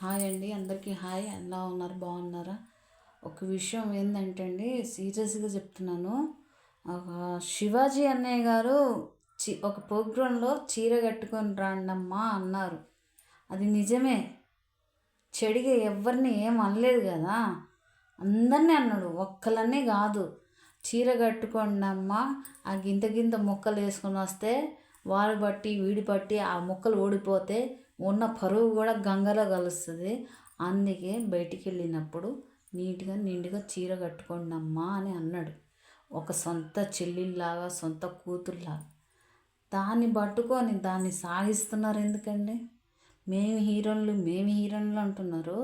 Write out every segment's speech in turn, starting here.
Hi అండి, అందరికీ hi. ఎలా ఉన్నారు? బాగున్నారా? ఒక విషయం ఏంటంటే అండి, సీరియస్గా చెప్తున్నాను. ఒక శివాజీ అన్నయ్య గారు ఒక ప్రోగ్రాంలో చీర కట్టుకొని రాండమ్మా అన్నారు. అది నిజమే. చెడిగా ఎవరిని ఏం అనలేదు కదా, అందరినీ అన్నాడు, ఒక్కలనే కాదు. చీర కట్టుకోండి అమ్మా, ఆ గింత గింత మొక్కలు వేసుకొని వస్తే వాడు బట్టి వీడి బట్టి ఆ మొక్కలు ఓడిపోతే ఉన్న పరువు కూడా గంగలో కలుస్తుంది. అందుకే బయటికి వెళ్ళినప్పుడు నీట్గా నిండుగా చీర కట్టుకోండి అమ్మా అని అన్నాడు. ఒక సొంత చెల్లిలాగా, సొంత కూతురులాగా. దాన్ని పట్టుకొని దాన్ని సాగిస్తున్నారు ఎందుకండి? మేము హీరోయిన్లు అంటున్నారు.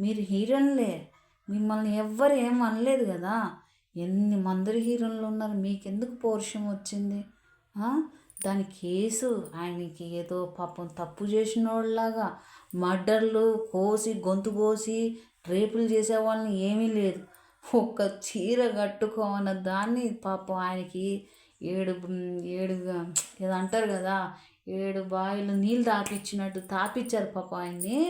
మీరు హీరోయిన్లే, మిమ్మల్ని ఎవ్వరు ఏం అనలేదు కదా. ఎన్ని మంది హీరోయిన్లు ఉన్నారు, మీకెందుకు పౌరుషం వచ్చింది? దాని కేసు ఆయనకి ఏదో పాపం తప్పు చేసిన వాళ్ళలాగా, మర్డర్లు కోసి గొంతు కోసి రేపులు చేసే వాళ్ళని ఏమీ లేదు. ఒక్క చీర కట్టుకోమన్న దాన్ని పాపం ఆయనకి ఏడు ఏడు ఏదో అంటారు కదా, 7 బావిలు నీళ్ళు తాపిచ్చినట్టు తాపిచ్చారు పాపం ఆయన్ని.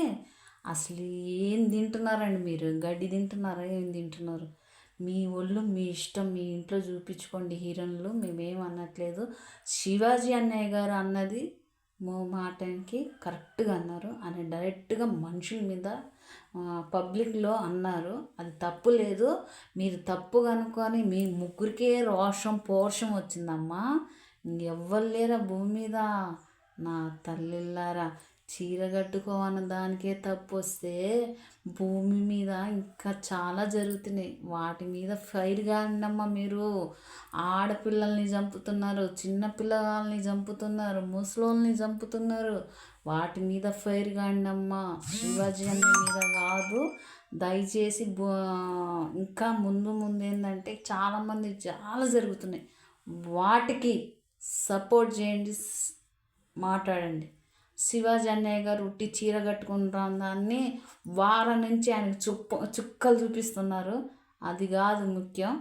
అసలు ఏం తింటున్నారండి మీరు? గడ్డి తింటున్నారా? ఏం తింటున్నారు? మీ ఒళ్ళు మీ ఇష్టం, మీ ఇంట్లో చూపించుకోండి హీరోయిన్లు, మేమేం అనట్లేదు. శివాజీ అన్నయ్య గారు అన్నది మాటకి కరెక్ట్గా అన్నారు. ఆయన డైరెక్ట్గా మనుషుల మీద పబ్లిక్లో అన్నారు. అది తప్పు లేదు. మీరు తప్పు కనుక్కొని మీ ముగ్గురికే రోషం పౌరుషం వచ్చిందమ్మా. ఇంకెవ్వరు లేరా భూమి మీద? నా తల్లిల్లారా, చీర కట్టుకోవన్న దానికే తప్పు వస్తే భూమి మీద ఇంకా చాలా జరుగుతున్నాయి. వాటి మీద ఫైర్ కాండమ్మా. మీరు ఆడపిల్లల్ని చంపుతున్నారు, చిన్న పిల్లల్ని చంపుతున్నారు, ముసలోళ్ళని చంపుతున్నారు. వాటి మీద ఫైర్ కాండమ్మా, శివాజీ అన్న మీద కాదు. దయచేసి ఇంకా ముందు ఏంటంటే చాలామంది చాలా జరుగుతున్నాయి, వాటికి సపోర్ట్ చేయండి, మాట్లాడండి. శివాజీ అన్నయ్య గారు ఉట్టి చీర కట్టుకుని దాన్ని వారం నుంచి ఆయనకు చుక్కలు చూపిస్తున్నారు. అది కాదు ముఖ్యం.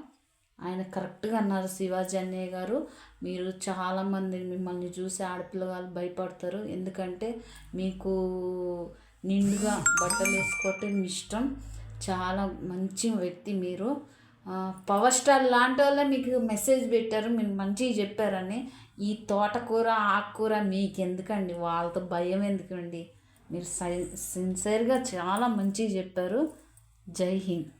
ఆయన కరెక్ట్గా అన్నారు శివాజీ అన్నయ్య గారు. మీరు చాలామంది మిమ్మల్ని చూసి ఆడపిల్లగాళ్ళు భయపడతారు. ఎందుకంటే మీకు నిండుగా బట్టలు వేసుకోవటం ఇష్టం. చాలా మంచి వ్యక్తి మీరు. పవర్ స్టార్ లాంటి వాళ్ళే మీకు మెసేజ్ పెట్టారు, మీరు మంచిగా చెప్పారని. ఈ తోటకూర ఆకుకూర మీకెందుకండి? వాళ్ళతో భయం ఎందుకండి? మీరు సిన్సియర్గా చాలా మంచిగా చెప్పారు. జై హింద్.